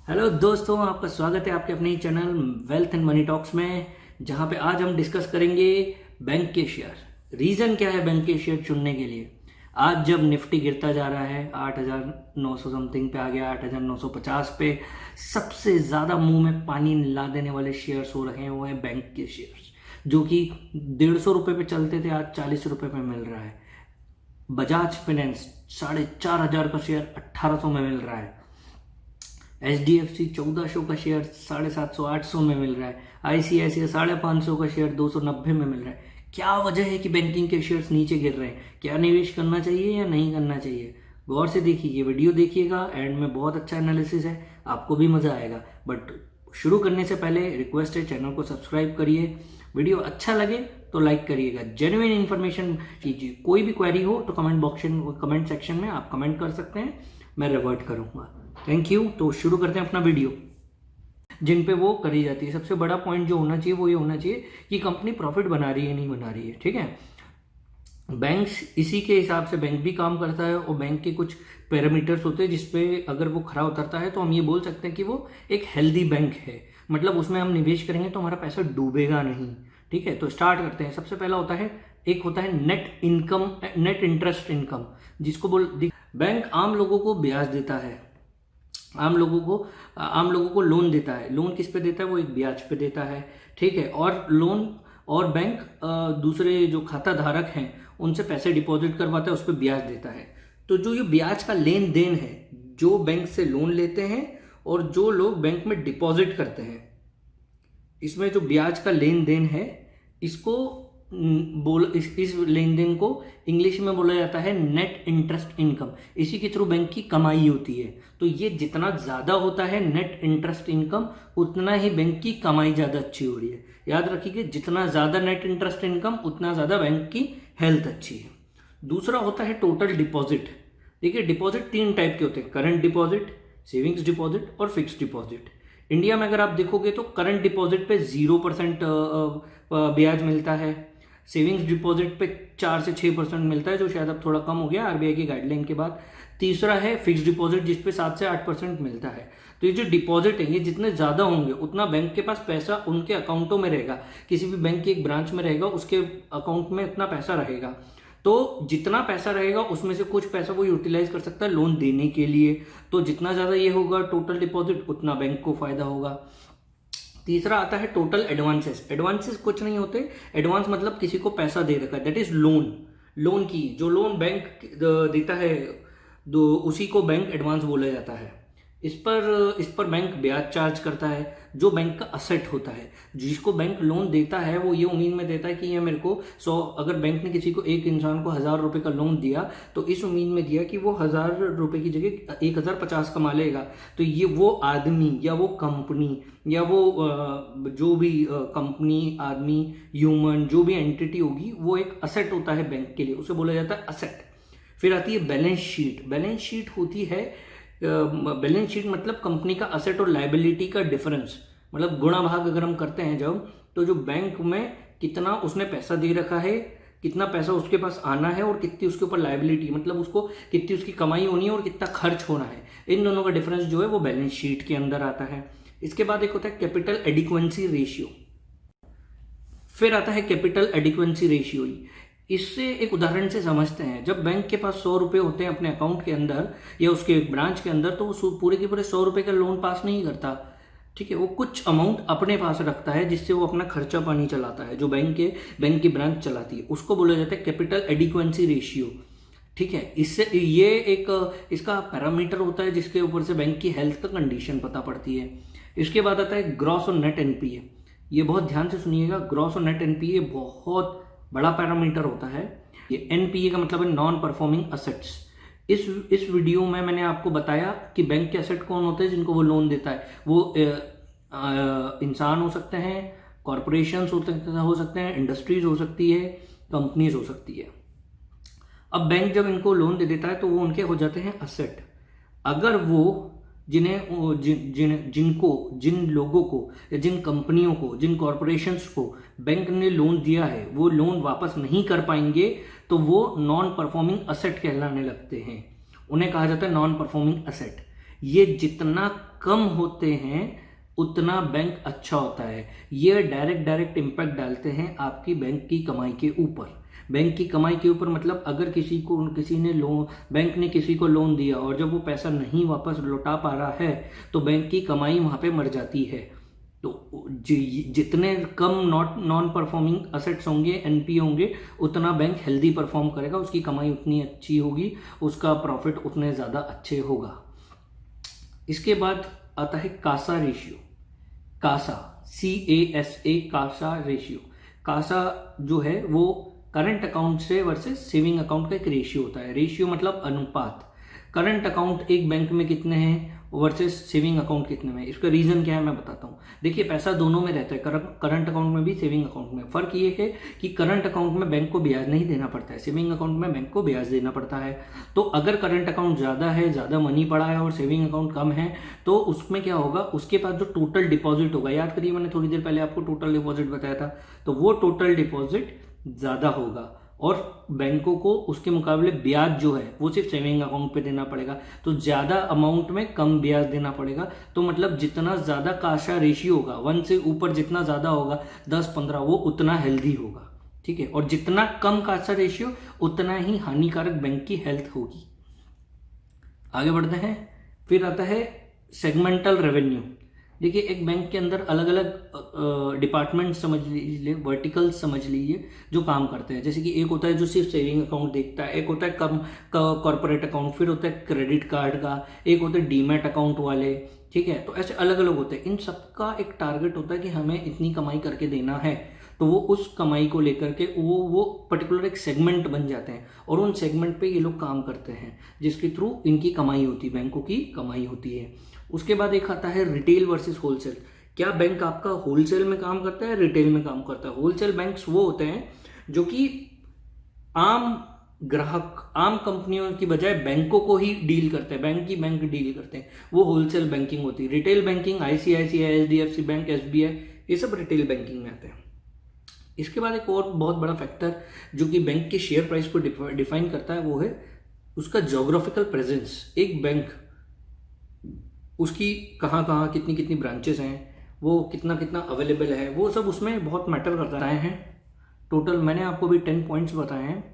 Hello दोस्तों, आपका स्वागत है आपके अपने channel wealth and money talks में, जहां पे आज हम डिस्कस करेंगे बैंक के शेयर। रीज़न क्या है बैंक के शेयर चुनने के लिए? आज जब निफ्टी गिरता जा रहा है 8,900 समथिंग पे आ गया, 8,950 पे, सबसे ज़्यादा मुंह में पानी ला देने वाले शेयर्स हो रहे हैं वो हैं बैंक के शेयर्स, जो कि 150 रुपये पे चलते थे, आज 40 रुपये पे मिल रहा है। बजाज फाइनेंस 4,500 का शेयर 1,800 में मिल रहा है। HDFC 1400 का शेयर 750-800 में मिल रहा है। ICICI 550 का शेयर 290 में मिल रहा है। क्या वजह है कि बैंकिंग के शेयर्स नीचे गिर रहे हैं? क्या निवेश करना चाहिए या नहीं करना चाहिए? गौर से देखिए, ये वीडियो देखिएगा, एंड में बहुत अच्छा एनालिसिस है, आपको भी मज़ा आएगा। बट शुरू करने से पहले रिक्वेस्ट है, चैनल को सब्सक्राइब करिए, वीडियो अच्छा लगे तो लाइक करिएगा, जेन्युइन इन्फॉर्मेशन कीजिए। कोई भी क्वेरी हो तो कमेंट सेक्शन में आप कमेंट कर सकते हैं, मैं रिवर्ट करूँगा। Thank you. तो शुरू करते हैं अपना वीडियो, जिन पे वो करी जाती है। सबसे बड़ा पॉइंट जो होना चाहिए वो ये होना चाहिए कि कंपनी प्रॉफिट बना रही है नहीं बना रही है। ठीक है, बैंक्स इसी के हिसाब से बैंक भी काम करता है, और बैंक के कुछ पैरामीटर्स होते हैं जिसपे अगर वो खरा उतरता है तो हम ये बोल सकते हैं कि वो एक हेल्दी बैंक है। मतलब उसमें हम निवेश करेंगे तो हमारा पैसा डूबेगा नहीं। ठीक है, तो स्टार्ट करते हैं। सबसे पहला होता है, एक होता है net income, net interest income, जिसको बैंक आम लोगों को ब्याज देता है, आम लोगों को लोन देता है। लोन किस पे देता है? वो एक ब्याज पे देता है। ठीक है, और बैंक दूसरे जो खाता धारक हैं उनसे पैसे डिपॉजिट करवाता है, उस पर ब्याज देता है। तो जो ये ब्याज का लेन देन है, जो बैंक से लोन लेते हैं और जो लोग बैंक में डिपॉजिट करते हैं, इसमें जो ब्याज का लेन देन है, इसको इस लेन देन को इंग्लिश में बोला जाता है नेट इंटरेस्ट इनकम। इसी के थ्रू बैंक की कमाई होती है। तो ये जितना ज़्यादा होता है नेट इंटरेस्ट इनकम, उतना ही बैंक की कमाई ज़्यादा अच्छी हो रही है। याद रखिए, जितना ज़्यादा नेट इंटरेस्ट इनकम, उतना ज़्यादा बैंक की हेल्थ अच्छी है। दूसरा होता है टोटल डिपॉजिट। देखिए, डिपॉजिट 3 टाइप के होते हैं: करंट डिपॉजिट, सेविंग्स डिपॉजिट और फिक्स्ड डिपॉजिट। इंडिया में अगर आप देखोगे तो करंट डिपॉजिट पे 0% ब्याज मिलता है। सेविंग्स डिपॉजिट पे 4 से 6% मिलता है, जो शायद अब थोड़ा कम हो गया RBI की गाइडलाइन के बाद। तीसरा है फिक्स्ड डिपॉजिट, जिस पे 7 से 8% मिलता है। तो ये जो डिपॉजिट है, ये जितने ज़्यादा होंगे उतना बैंक के पास पैसा उनके अकाउंटों में रहेगा। किसी भी बैंक की एक ब्रांच में रहेगा, उसके अकाउंट में उतना पैसा रहेगा। तो जितना पैसा रहेगा उसमें से कुछ पैसा वो यूटिलाइज कर सकता है लोन देने के लिए। तो जितना ज़्यादा ये होगा टोटल डिपॉजिट, उतना बैंक को फायदा होगा। तीसरा आता है टोटल एडवांसेस। एडवांसेस कुछ नहीं होते, एडवांस मतलब किसी को पैसा दे रखा है, दैट इज लोन। लोन की जो लोन बैंक देता है, उसी को बैंक एडवांस बोला जाता है। इस पर बैंक ब्याज चार्ज करता है, जो बैंक का असेट होता है। जिसको बैंक लोन देता है वो ये उम्मीद में देता है कि ये मेरे को अगर बैंक ने किसी को, एक इंसान को 1,000 रुपये का लोन दिया, तो इस उम्मीद में दिया कि वो 1,000 रुपये की जगह 1,050 कमा लेगा। तो ये वो आदमी या वो कंपनी या वो जो भी कंपनी, आदमी, ह्यूमन, जो भी एंटिटी होगी, वो एक असेट होता है बैंक के लिए, उसे बोला जाता है असेट। फिर आती है बैलेंस शीट। बैलेंस शीट होती है, बैलेंस शीट मतलब कंपनी का असेट और लायबिलिटी का डिफरेंस, मतलब गुणा भाग अगर हम करते हैं जब, तो जो बैंक में कितना उसने पैसा दे रखा है, कितना पैसा उसके पास आना है, और कितनी उसके ऊपर लायबिलिटी, मतलब उसको कितनी उसकी कमाई होनी है और कितना खर्च होना है, इन दोनों का डिफरेंस जो है वो बैलेंस शीट के अंदर आता है। इसके बाद एक होता है कैपिटल एडिक्वेंसी रेशियो। फिर आता है कैपिटल एडिक्वेंसी रेशियो। इससे एक उदाहरण से समझते हैं। जब बैंक के पास 100 रुपये होते हैं अपने अकाउंट के अंदर या उसके ब्रांच के अंदर, तो वो पूरे के पूरे 100 रुपये का लोन पास नहीं करता। ठीक है, वो कुछ अमाउंट अपने पास रखता है, जिससे वो अपना खर्चा पानी चलाता है। जो बैंक की ब्रांच चलाती है, उसको बोला जाता है कैपिटल एडिक्वेंसी रेशियो। ठीक है, इससे ये एक इसका पैरामीटर होता है जिसके ऊपर से बैंक की हेल्थ का कंडीशन पता पड़ती है। इसके बाद आता है ग्रॉस और नेट NPA। ये बहुत ध्यान से सुनिएगा, ग्रॉस और नेट NPA बहुत बड़ा पैरामीटर होता है। ये NPA का मतलब है नॉन परफॉर्मिंग असेट्स। इस वीडियो में मैंने आपको बताया कि बैंक के असेट कौन होते हैं जिनको वो लोन देता है। वो इंसान हो सकते हैं, कॉरपोरेशंस हो सकते हैं, इंडस्ट्रीज हो सकती है, कंपनीज हो सकती है। अब बैंक जब इनको लोन दे देता है तो वो उनके हो जाते हैं असेट। अगर वो जिन लोगों को या जिन कंपनियों को, जिन कॉरपोरेशंस को बैंक ने लोन दिया है, वो लोन वापस नहीं कर पाएंगे, तो वो नॉन परफॉर्मिंग असेट कहलाने लगते हैं। उन्हें कहा जाता है नॉन परफॉर्मिंग असेट। ये जितना कम होते हैं उतना बैंक अच्छा होता है। ये डायरेक्ट इम्पैक्ट डालते हैं आपकी बैंक की कमाई के ऊपर। बैंक की कमाई के ऊपर मतलब अगर किसी ने लोन, बैंक ने किसी को लोन दिया और जब वो पैसा नहीं वापस लौटा पा रहा है तो बैंक की कमाई वहाँ पे मर जाती है। तो जितने कम नॉन परफॉर्मिंग असेट्स होंगे, एनपी होंगे, उतना बैंक हेल्दी परफॉर्म करेगा, उसकी कमाई उतनी अच्छी होगी, उसका प्रॉफिट उतने ज़्यादा अच्छे होगा। इसके बाद आता है Kasa ratio. Kasa, CASA, Kasa ratio. Kasa जो है वो करंट अकाउंट से वर्सेस सेविंग अकाउंट का एक रेशियो होता है। रेशियो मतलब अनुपात। करंट अकाउंट एक बैंक में कितने हैं वर्सेस सेविंग अकाउंट कितने में। इसका रीजन क्या है मैं बताता हूँ। देखिए पैसा दोनों में रहता है, करंट अकाउंट में भी सेविंग अकाउंट में। फर्क ये है कि करंट अकाउंट में बैंक को ब्याज नहीं देना पड़ता है, सेविंग अकाउंट में बैंक को ब्याज देना पड़ता है। तो अगर करंट अकाउंट ज़्यादा है, ज़्यादा मनी पड़ा है और सेविंग अकाउंट कम है तो उसमें क्या होगा, उसके पास जो टोटल डिपॉजिट होगा, याद करिए मैंने थोड़ी देर पहले आपको टोटल डिपॉजिट बताया था, तो वो टोटल डिपॉजिट ज़्यादा होगा और बैंकों को उसके मुकाबले ब्याज जो है वो सिर्फ सेविंग अकाउंट पे देना पड़ेगा। तो ज़्यादा अमाउंट में कम ब्याज देना पड़ेगा। तो मतलब जितना ज़्यादा कासा रेशियो होगा, 1 से ऊपर जितना ज़्यादा होगा, 10-15, वो उतना हेल्दी होगा। ठीक है, और जितना कम कासा रेशियो उतना ही हानिकारक बैंक की हेल्थ होगी। आगे बढ़ते हैं। फिर आता है सेगमेंटल रेवेन्यू। देखिए एक बैंक के अंदर अलग अलग डिपार्टमेंट समझ लीजिए, वर्टिकल्स समझ लीजिए जो काम करते हैं। जैसे कि एक होता है जो सिर्फ सेविंग अकाउंट देखता है, एक होता है कम कॉर्पोरेट अकाउंट, फिर होता है क्रेडिट कार्ड का, एक होता है डीमैट अकाउंट वाले। ठीक है, तो ऐसे अलग अलग होते हैं। इन सबका एक टारगेट होता है कि हमें इतनी कमाई करके देना है, तो वो उस कमाई को लेकर के वो पर्टिकुलर एक सेगमेंट बन जाते हैं और उन सेगमेंट पे ये लोग काम करते हैं जिसके थ्रू इनकी कमाई होती है, बैंकों की कमाई होती है। उसके बाद एक आता है रिटेल वर्सेस होलसेल। क्या बैंक आपका होलसेल में काम करता है, रिटेल में काम करता है? होलसेल बैंक्स वो होते हैं जो कि आम ग्राहक, आम कंपनियों की बजाय बैंकों को ही डील करते हैं, बैंक डील करते हैं, वो होलसेल बैंकिंग होती है। Retail banking ICICI, HDFC bank, SBI, ये सब रिटेल बैंकिंग में आते हैं। इसके बाद एक और बहुत बड़ा फैक्टर जो कि बैंक के शेयर प्राइस को डिफाइन करता है वो है उसका ज्योग्राफिकल प्रेजेंस। एक बैंक, उसकी कहाँ कहाँ कितनी कितनी ब्रांचेस हैं, वो कितना कितना अवेलेबल है, वो सब उसमें बहुत मैटर करता है। टोटल मैंने आपको भी 10 पॉइंट्स बताए हैं।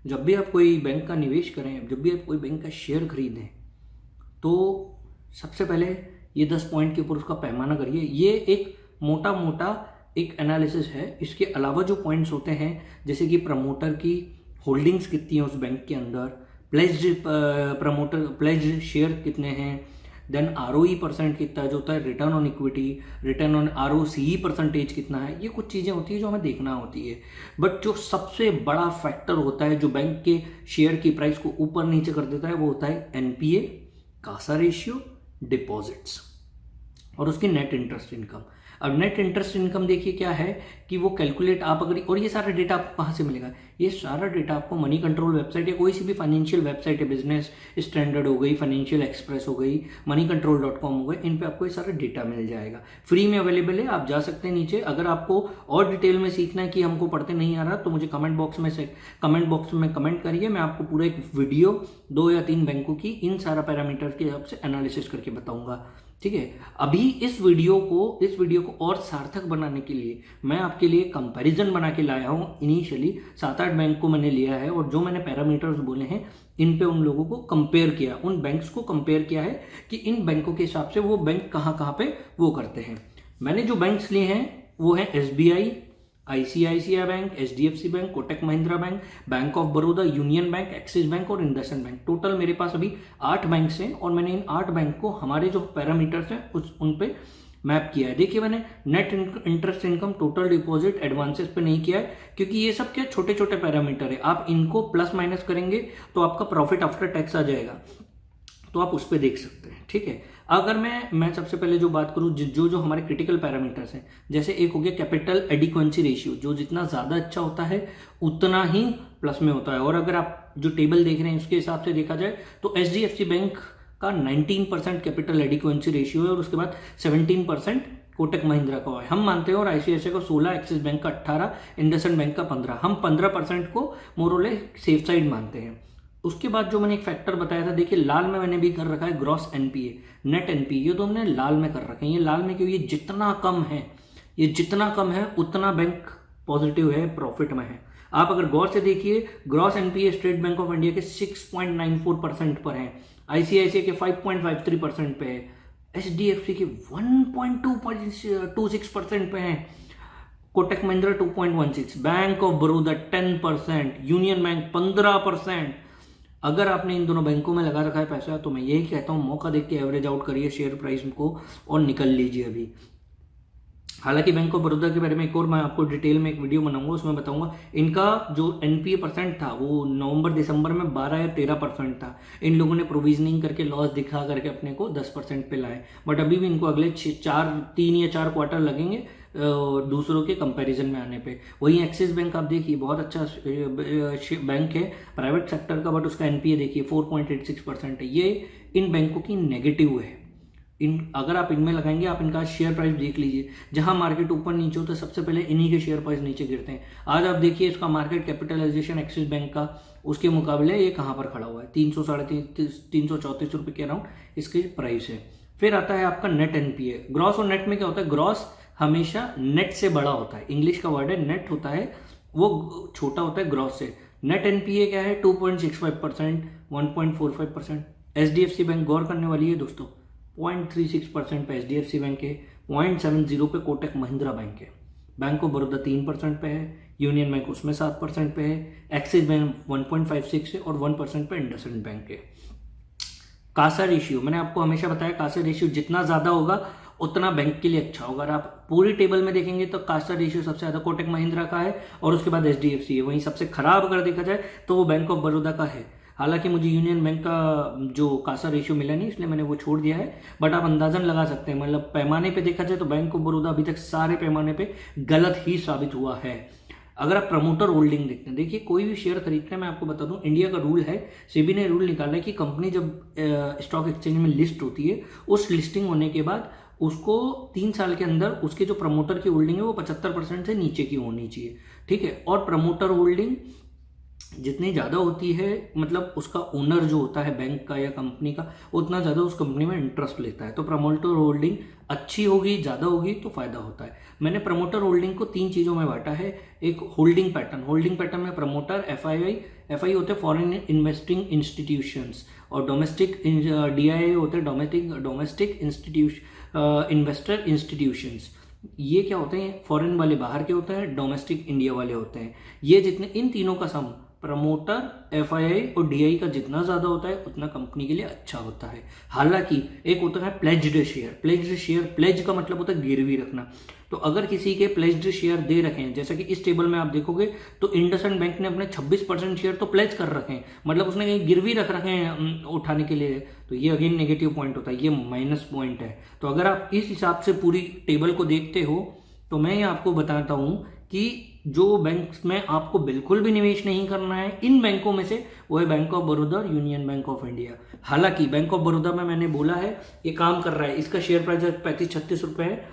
जब भी आप कोई बैंक का निवेश करें, जब भी आप कोई बैंक का शेयर खरीदें, तो सबसे पहले ये 10 पॉइंट के ऊपर उसका पैमाना करिए। ये एक मोटा मोटा एक एनालिसिस है। इसके अलावा जो पॉइंट्स होते हैं जैसे कि प्रमोटर की होल्डिंग्स कितनी है उस बैंक के अंदर, प्लेज्ड शेयर कितने हैं, देन ROE परसेंट कितना जो होता है, return on equity, return on ROCE percentage कितना है, ये कुछ चीज़ें होती है जो हमें देखना होती है। बट जो सबसे बड़ा फैक्टर होता है जो बैंक के शेयर की प्राइस को ऊपर नीचे कर देता है वो होता है NPA, कासा रेशियो, डिपॉजिट्स और उसकी नेट इंटरेस्ट इनकम। अब नेट इंटरेस्ट इनकम देखिए क्या है कि वो कैलकुलेट आप अगर, और ये सारा डेटा आपको कहाँ से मिलेगा, ये सारा डेटा आपको मनी कंट्रोल वेबसाइट या कोई सी भी फाइनेंशियल वेबसाइट है, बिजनेस स्टैंडर्ड हो गई, फाइनेंशियल एक्सप्रेस हो गई, moneycontrol.com हो गए, इन पे आपको ये सारा डेटा मिल जाएगा, फ्री में अवेलेबल है। आप जा सकते हैं नीचे। अगर आपको और डिटेल में सीखना है कि हमको पढ़ते नहीं आ रहा तो मुझे कमेंट बॉक्स में कमेंट करिए, मैं आपको पूरा एक वीडियो 2 या 3 बैंकों की इन सारा पैरामीटर के हिसाब से एनालिसिस करके बताऊंगा। ठीक है, अभी इस वीडियो को और सार्थक बनाने के लिए मैं आपके लिए कंपैरिजन बना के लाया हूँ। इनिशियली 7-8 बैंक को मैंने लिया है और जो मैंने पैरामीटर्स बोले हैं इन पे उन लोगों को कंपेयर किया, उन बैंक्स को कंपेयर किया है कि इन बैंकों के हिसाब से वो बैंक कहाँ पे वो करते हैं। मैंने जो बैंक्स लिए हैं वो है SBI, ICICI bank, HDFC bank, Kotak Mahindra bank, bank of Baroda, union bank, axis bank और इंडसइंड बैंक। टोटल मेरे पास अभी 8 बैंक्स हैं और मैंने इन 8 बैंक को हमारे जो पैरामीटर्स हैं उन पे मैप किया है। देखिए मैंने net interest income, total deposit, advances पे नहीं किया है क्योंकि ये सब क्या छोटे छोटे पैरामीटर है। आप इनको प्लस माइनस करेंगे तो आपका प्रॉफिट आफ्टर टैक्स आ जाएगा, तो आप उस पर देख सकते हैं। ठीक है, अगर मैं सबसे पहले जो बात करूं जो हमारे क्रिटिकल पैरामीटर्स हैं, जैसे एक हो गया कैपिटल एडिक्वेंसी रेशियो, जो जितना ज़्यादा अच्छा होता है उतना ही प्लस में होता है। और अगर आप जो टेबल देख रहे हैं उसके हिसाब से देखा जाए तो HDFC बैंक का 19% कैपिटल एडिक्वेंसी रेशियो है और उसके बाद 17% कोटक महिंद्रा का है, हम मानते हैं, और ICICI का 16, एक्सिस बैंक का 18, इंडसइंड बैंक का 15, हम 15% को मोर और लेस सेफ साइड मानते हैं। उसके बाद जो मैंने एक फैक्टर बताया था, देखिए लाल में मैंने भी कर रखा है ग्रॉस एनपीए, नेट एनपीए, ये तो हमने लाल में कर रखे हैं। ये लाल में क्यों, ये जितना कम है, ये जितना कम है उतना बैंक पॉजिटिव है, प्रॉफिट में है। आप अगर गौर से देखिए, gross NPA state bank of India के 6.94% पर है, आईसीआईसीआई के 5.53% पे है, एचडीएफसी के 1.26% पे है, Kotak Mahindra 2.16, bank of Baroda 10%, union bank 15%। अगर आपने इन दोनों बैंकों में लगा रखा है पैसा तो मैं यही कहता हूं मौका देख के एवरेज आउट करिए शेयर प्राइस को और निकल लीजिए अभी। हालांकि बैंक ऑफ बड़ौदा के बारे में एक और मैं आपको डिटेल में एक वीडियो बनाऊंगा, उसमें बताऊंगा इनका जो एनपीए परसेंट था वो नवंबर दिसंबर में 12 या 13% था। इन लोगों ने प्रोविजनिंग करके लॉस दिखा करके अपने को 10% पे लाए, बट अभी भी इनको अगले 3 या 4 क्वार्टर लगेंगे दूसरों के कंपैरिजन में आने पे। वहीं एक्सिस बैंक आप देखिए बहुत अच्छा बैंक है प्राइवेट सेक्टर का, बट उसका एनपीए देखिए 4.86% है। ये इन बैंकों की नेगेटिव है। अगर आप इनमें लगाएंगे, आप इनका शेयर प्राइस देख लीजिए, जहां मार्केट ऊपर नीचे होता है सबसे पहले इन्हीं के शेयर प्राइस नीचे गिरते हैं। आज आप देखिए इसका मार्केट कैपिटलाइजेशन एक्सिस बैंक का उसके मुकाबले ये कहां पर खड़ा हुआ है, 334 रुपए के अराउंड इसकी प्राइस है। फिर आता है आपका नेट एनपीए। ग्रॉस और नेट में क्या होता है, ग्रॉस हमेशा नेट से बड़ा होता है, इंग्लिश का वर्ड है नेट होता है, वो छोटा होता है ग्रॉस से। नेट एनपीए क्या है 2.65%, 1.45%। एचडीएफसी बैंक गौर करने वाली है दोस्तों, 0.36% पे एचडीएफसी बैंक है, 0.70 पे कोटक महिंद्रा बैंक है, बैंक ऑफ बड़ौदा 3% पे है, यूनियन बैंक उसमें 7% पे है, एक्सिस बैंक 1.56 है और 1% पे इंडसइंड बैंक है। कासा रेशियो मैंने आपको हमेशा बताया, कासा रेशियो जितना ज्यादा होगा उतना बैंक के लिए अच्छा होगा। अगर आप पूरी टेबल में देखेंगे तो कासा रेशियो सबसे ज्यादा कोटक महिंद्रा का है और उसके बाद एचडीएफसी है। वहीं सबसे खराब अगर देखा जाए तो वो बैंक ऑफ बड़ौदा का है। हालांकि मुझे यूनियन बैंक का जो कासा रेशियो मिला नहीं इसलिए मैंने वो छोड़ दिया है, बट आप अंदाजन लगा सकते हैं, मतलब पैमाने पे देखा जाए तो बैंक ऑफ बड़ौदा अभी तक सारे पैमाने पे गलत ही साबित हुआ है। अगर आप प्रमोटर होल्डिंग देखते हैं, देखिए कोई भी शेयर खरीदते हैं, मैं आपको बता दूं इंडिया का रूल है, सेबी ने रूल निकाला है कि कंपनी जब स्टॉक एक्सचेंज में लिस्ट होती है, उस लिस्टिंग होने के बाद उसको 3 साल के अंदर उसके जो प्रमोटर की होल्डिंग है वो 75% से नीचे की होनी चाहिए, ठीक है। और प्रमोटर होल्डिंग जितनी ज़्यादा होती है, मतलब उसका ओनर जो होता है बैंक का या कंपनी का, उतना ज़्यादा उस कंपनी में इंटरेस्ट लेता है। तो प्रमोटर होल्डिंग अच्छी होगी, ज़्यादा होगी तो फायदा होता है। मैंने प्रमोटर होल्डिंग को 3 चीज़ों में बांटा है। एक होल्डिंग पैटर्न में प्रमोटर एफआई होते हैं फॉरेन इन्वेस्टिंग इंस्टीट्यूशंस, और डोमेस्टिक डीआईए होते हैं डोमेस्टिक इन्वेस्टर इंस्टीट्यूशंस। ये क्या होते हैं, फॉरेन वाले बाहर के होते हैं, डोमेस्टिक इंडिया वाले होते हैं। ये जितने इन तीनों का सम प्रमोटर एफआईआई और डीआई का जितना ज्यादा होता है उतना कंपनी के लिए अच्छा होता है। हालांकि एक होता है प्लेज्ड शेयर, प्लेज का मतलब होता है गिरवी रखना। तो अगर किसी के प्लेज्ड शेयर दे रखे हैं, जैसा कि इस टेबल में आप देखोगे तो इंडसइंड बैंक ने अपने 26% शेयर तो प्लेज कर रखे हैं, मतलब उसने कहीं गिरवी रख रखे हैं उठाने के लिए, तो ये अगेन नेगेटिव पॉइंट होता है, ये माइनस पॉइंट है। तो अगर आप इस हिसाब से पूरी टेबल को देखते हो तो मैं आपको बताता हूं कि जो बैंक्स में आपको बिल्कुल भी निवेश नहीं करना है इन बैंकों में से, वो है बैंक ऑफ बड़ौदा और यूनियन बैंक ऑफ इंडिया। हालांकि बैंक ऑफ बड़ौदा में मैंने बोला है ये काम कर रहा है, इसका शेयर प्राइस 35-36 रुपए है।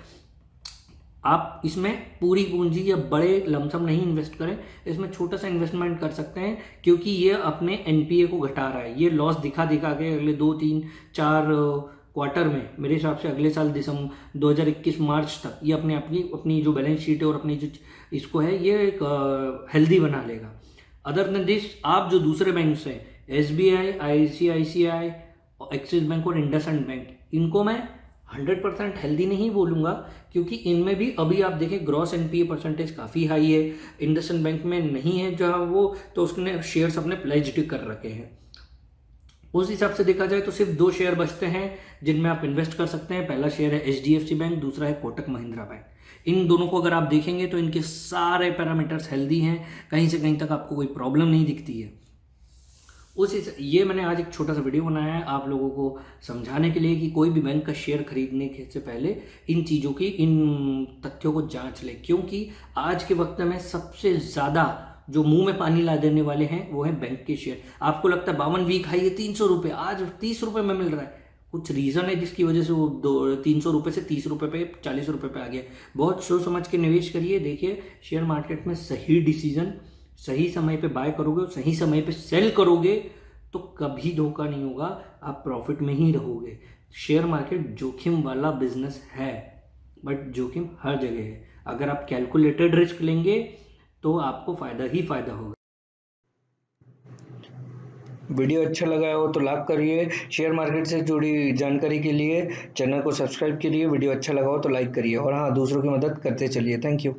आप इसमें पूरी पूंजी या बड़े लमसम नहीं इन्वेस्ट करें, इसमें छोटा सा इन्वेस्टमेंट कर सकते हैं, क्योंकि ये अपने एनपीए को घटा रहा है। ये लॉस दिखा के अगले 2-3-4 क्वार्टर में, मेरे हिसाब से अगले साल दिसंबर 2021 मार्च तक ये अपनी जो बैलेंस शीट है और अपनी जो इसको है ये एक हेल्दी बना लेगा। अदर देन दिस, आप जो दूसरे बैंक हैं एसबीआई, आईसीआईसीआई, एक्सिस बैंक और इंडसइंड बैंक, इनको मैं 100% हेल्दी नहीं बोलूंगा, क्योंकि इनमें भी अभी आप देखें ग्रॉस एनपीए परसेंटेज काफ़ी हाई है। इंडसइंड बैंक में नहीं है जहाँ वो, तो उसने शेयर्स अपने प्लेज्ड कर रखे हैं। उस हिसाब से देखा जाए तो सिर्फ 2 शेयर बचते हैं जिनमें आप इन्वेस्ट कर सकते हैं। पहला शेयर है एचडीएफसी बैंक, दूसरा है कोटक महिंद्रा बैंक। इन दोनों को अगर आप देखेंगे तो इनके सारे पैरामीटर्स हेल्दी हैं, कहीं से कहीं तक आपको कोई प्रॉब्लम नहीं दिखती है। ये मैंने आज एक छोटा सा वीडियो बनाया है आप लोगों को समझाने के लिए कि कोई भी बैंक का शेयर खरीदने से पहले इन चीज़ों की, इन तथ्यों को जांच ले, क्योंकि आज के वक्त में सबसे ज़्यादा जो मुंह में पानी ला देने वाले हैं वो है बैंक के शेयर। आपको लगता है 52 वीक हाई है 300 रुपये, आज 30 रुपये में मिल रहा है। कुछ रीज़न है जिसकी वजह से वो 300 रुपये से 30 रुपये पे 40 रुपये पे आ गया। बहुत सोच समझ के निवेश करिए। देखिए शेयर मार्केट में सही डिसीजन, सही समय पे बाय करोगे, सही समय पे सेल करोगे तो कभी धोखा नहीं होगा, आप प्रॉफिट में ही रहोगे। शेयर मार्केट जोखिम वाला बिजनेस है, बट जोखिम हर जगह है। अगर आप कैलकुलेटेड रिस्क लेंगे तो आपको फायदा ही फायदा होगा। वीडियो अच्छा लगा हो तो लाइक करिए। शेयर मार्केट से जुड़ी जानकारी के लिए चैनल को सब्सक्राइब करिए। वीडियो अच्छा लगा हो तो लाइक करिए और हाँ, दूसरों की मदद करते चलिए। Thank you.